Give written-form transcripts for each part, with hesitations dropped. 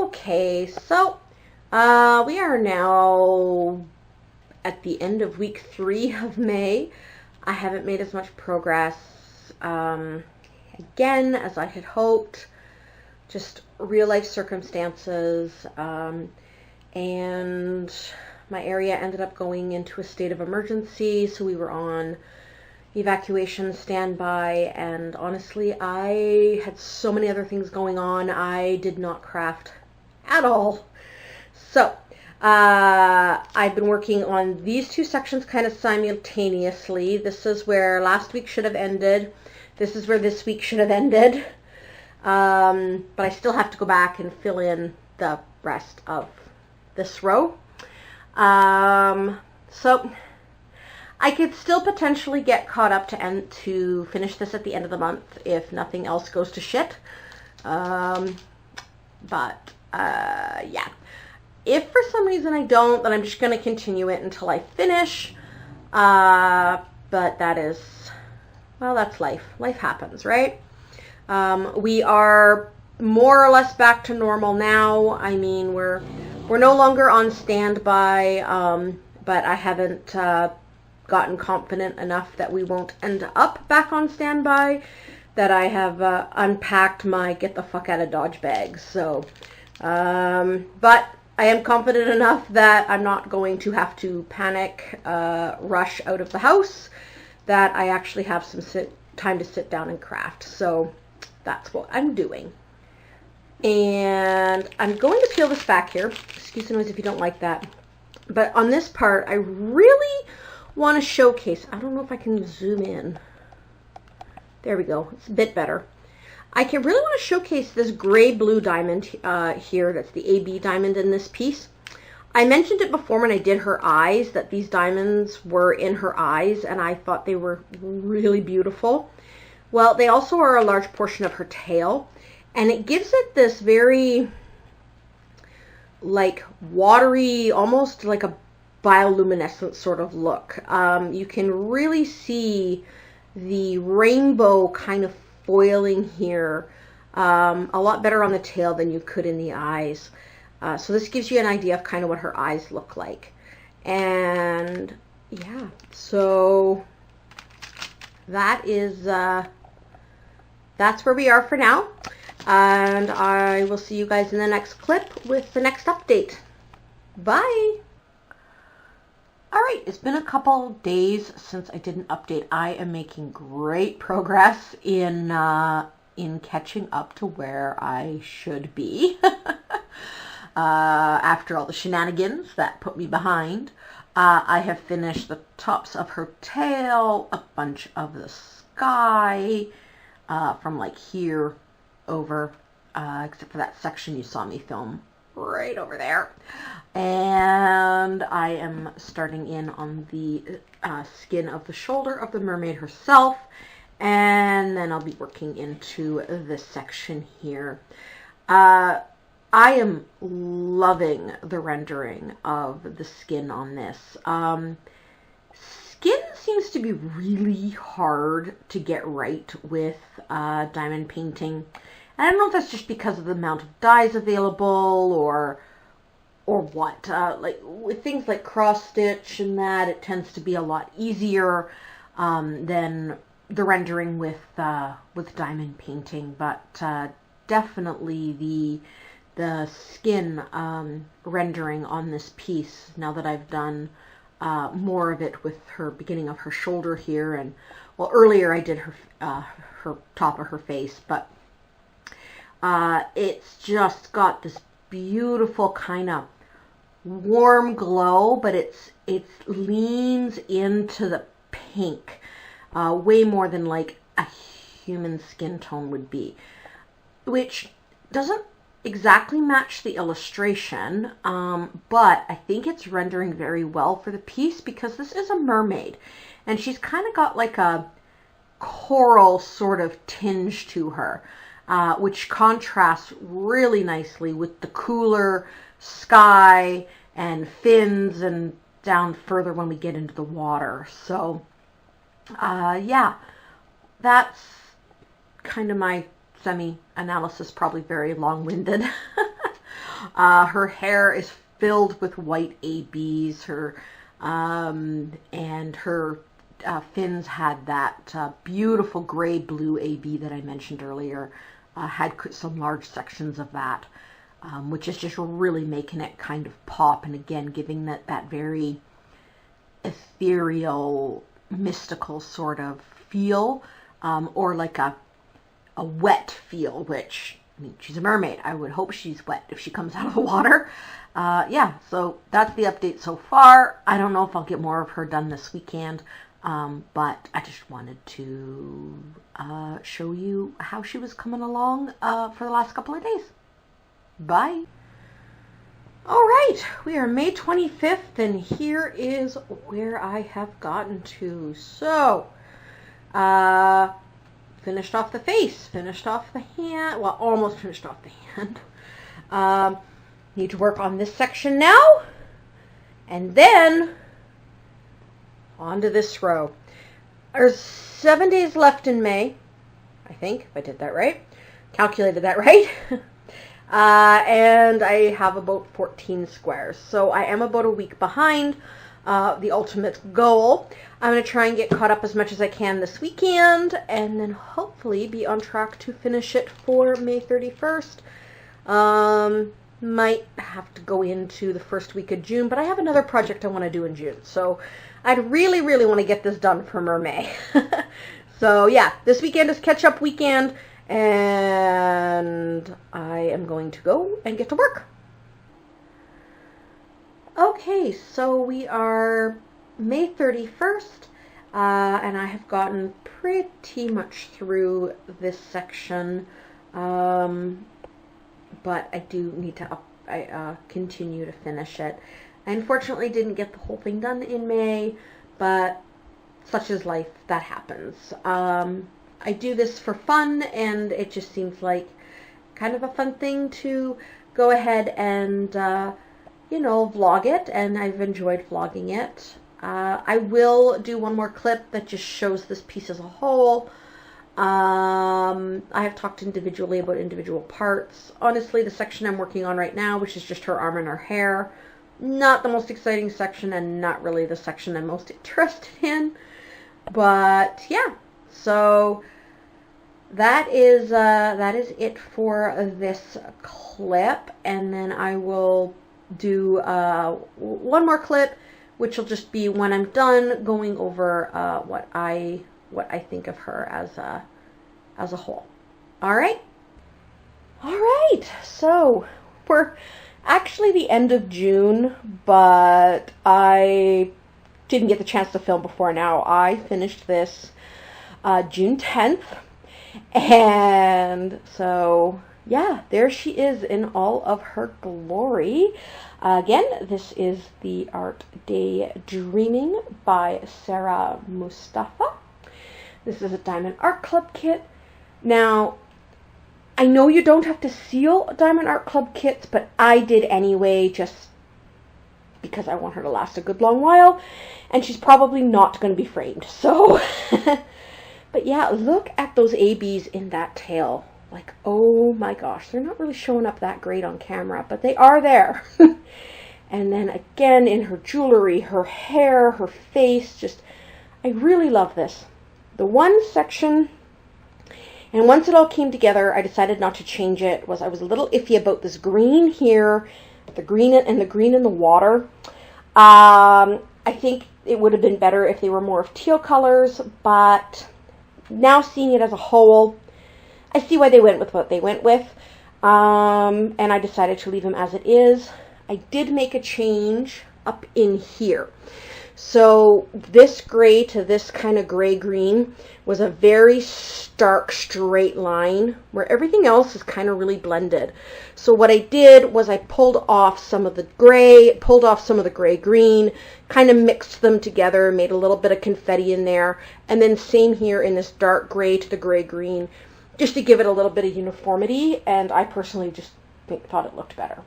Okay, so we are now at the end of week 3 of May. I haven't made as much progress again as I had hoped. Just real life circumstances, and my area ended up going into a state of emergency, so we were on evacuation standby, and honestly I had so many other things going on, I did not craft at all. So I've been working on these two sections kind of simultaneously. This is where last week should have ended. This is where this week should have ended. But I still have to go back and fill in the rest of this row. So I could still potentially get caught up to finish this at the end of the month if nothing else goes to shit. Yeah. If for some reason I don't, then I'm just going to continue it until I finish. But that is, well, that's life. Life happens, right? We are more or less back to normal now. I mean, we're no longer on standby, but I haven't gotten confident enough that we won't end up back on standby that I have unpacked my get the fuck out of Dodge bag. So, but I am confident enough that I'm not going to have to panic, rush out of the house, that I actually have some time to sit down and craft. So that's what I'm doing. And I'm going to peel this back here. Excuse the noise if you don't like that. But on this part, I really want to showcase. I don't know if I can zoom in. There we go. It's a bit better. I can really want to showcase this gray-blue diamond here. That's the AB diamond in this piece. I mentioned it before when I did her eyes, that these diamonds were in her eyes, and I thought they were really beautiful. Well, they also are a large portion of her tail, and it gives it this very, like, watery, almost like a bioluminescent sort of look. You can really see the rainbow kind of foiling here a lot better on the tail than you could in the eyes. So this gives you an idea of kind of what her eyes look like. And yeah, so that is that's where we are for now. And I will see you guys in the next clip with the next update. Bye! Alright, it's been a couple days since I did an update. I am making great progress in catching up to where I should be. After all the shenanigans that put me behind. I have finished the tops of her tail, a bunch of the sky, from like here over, except for that section you saw me film right over there. And I am starting in on the skin of the shoulder of the mermaid herself, and then I'll be working into this section here. I am loving the rendering of the skin on this. Skin seems to be really hard to get right with diamond painting. And I don't know if that's just because of the amount of dyes available or what. Like with things like cross stitch and that, it tends to be a lot easier than the rendering with diamond painting. But definitely the skin rendering on this piece, now that I've done more of it with her beginning of her shoulder here, and well, earlier I did her top of her face, but it's just got this beautiful kind of warm glow, but it leans into the pink way more than like a human skin tone would be, which doesn't exactly match the illustration, but I think it's rendering very well for the piece, because this is a mermaid and she's kind of got like a coral sort of tinge to her, which contrasts really nicely with the cooler sky and fins and down further when we get into the water. So yeah, that's kind of my semi-analysis, probably very long-winded. Her hair is filled with white ABs. And her fins had that beautiful gray-blue AB that I mentioned earlier. Had some large sections of that, which is just really making it kind of pop, and again giving that very ethereal, mystical sort of feel, or like a wet feel, which, I mean, she's a mermaid. I would hope she's wet if she comes out of the water. Yeah, so that's the update so far. I don't know if I'll get more of her done this weekend, but I just wanted to show you how she was coming along for the last couple of days. Bye. All right, we are May 25th, and here is where I have gotten to. So, finished off the face, finished off the hand, well, almost finished off the hand. Need to work on this section now, and then on to this row. There's 7 days left in May, I think, if I did that right, calculated that right. And I have about 14 squares, so I am about a week behind the ultimate goal. I'm going to try and get caught up as much as I can this weekend, and then hopefully be on track to finish it for May 31st. Might have to go into the first week of June, but I have another project I want to do in June, so I'd really, really want to get this done for Mermay. So yeah, this weekend is catch-up weekend, and I am going to go and get to work. Okay, so we are May 31st, and I have gotten pretty much through this section, but I do need to continue to finish it. I unfortunately didn't get the whole thing done in May, but such is life, that happens. I do this for fun, and it just seems like kind of a fun thing to go ahead and, you know, vlog it, and I've enjoyed vlogging it. I will do one more clip that just shows this piece as a whole. I have talked individually about individual parts. Honestly, the section I'm working on right now, which is just her arm and her hair, not the most exciting section, and not really the section I'm most interested in. But yeah, so that is it for this clip, and then I will do one more clip, which will just be when I'm done going over what I think of her as a whole. All right. So we're actually the end of June, but I didn't get the chance to film before now. I finished this June 10th, and so yeah, there she is in all of her glory. Again, this is the art Daydreaming by Sarah Mustafa. This is a Diamond Art Club kit. Now, I know you don't have to seal Diamond Art Club kits, but I did anyway, just because I want her to last a good long while, and she's probably not going to be framed. So, but yeah, look at those ABs in that tail. Like, oh my gosh, they're not really showing up that great on camera, but they are there. And then again, in her jewelry, her hair, her face, just, I really love this. The one section, and once it all came together, I decided not to change it, I was a little iffy about this green here, the green and the green in the water. I think it would have been better if they were more of teal colors, but now seeing it as a whole, I see why they went with what they went with, and I decided to leave them as it is. I did make a change up in here. So this gray to this kind of gray-green was a very stark straight line where everything else is kind of really blended. So what I did was I pulled off some of the gray, pulled off some of the gray-green, kind of mixed them together, made a little bit of confetti in there, and then same here in this dark gray to the gray-green, just to give it a little bit of uniformity, and I personally just thought it looked better.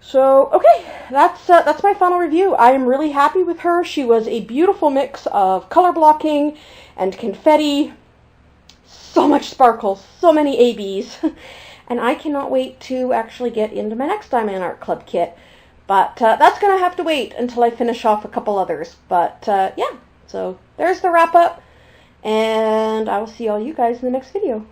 So, okay, that's my final review. I am really happy with her. She was a beautiful mix of color blocking and confetti, so much sparkle, so many ABs, and I cannot wait to actually get into my next Diamond Art Club kit. But that's going to have to wait until I finish off a couple others. But yeah, so there's the wrap up, and I will see all you guys in the next video.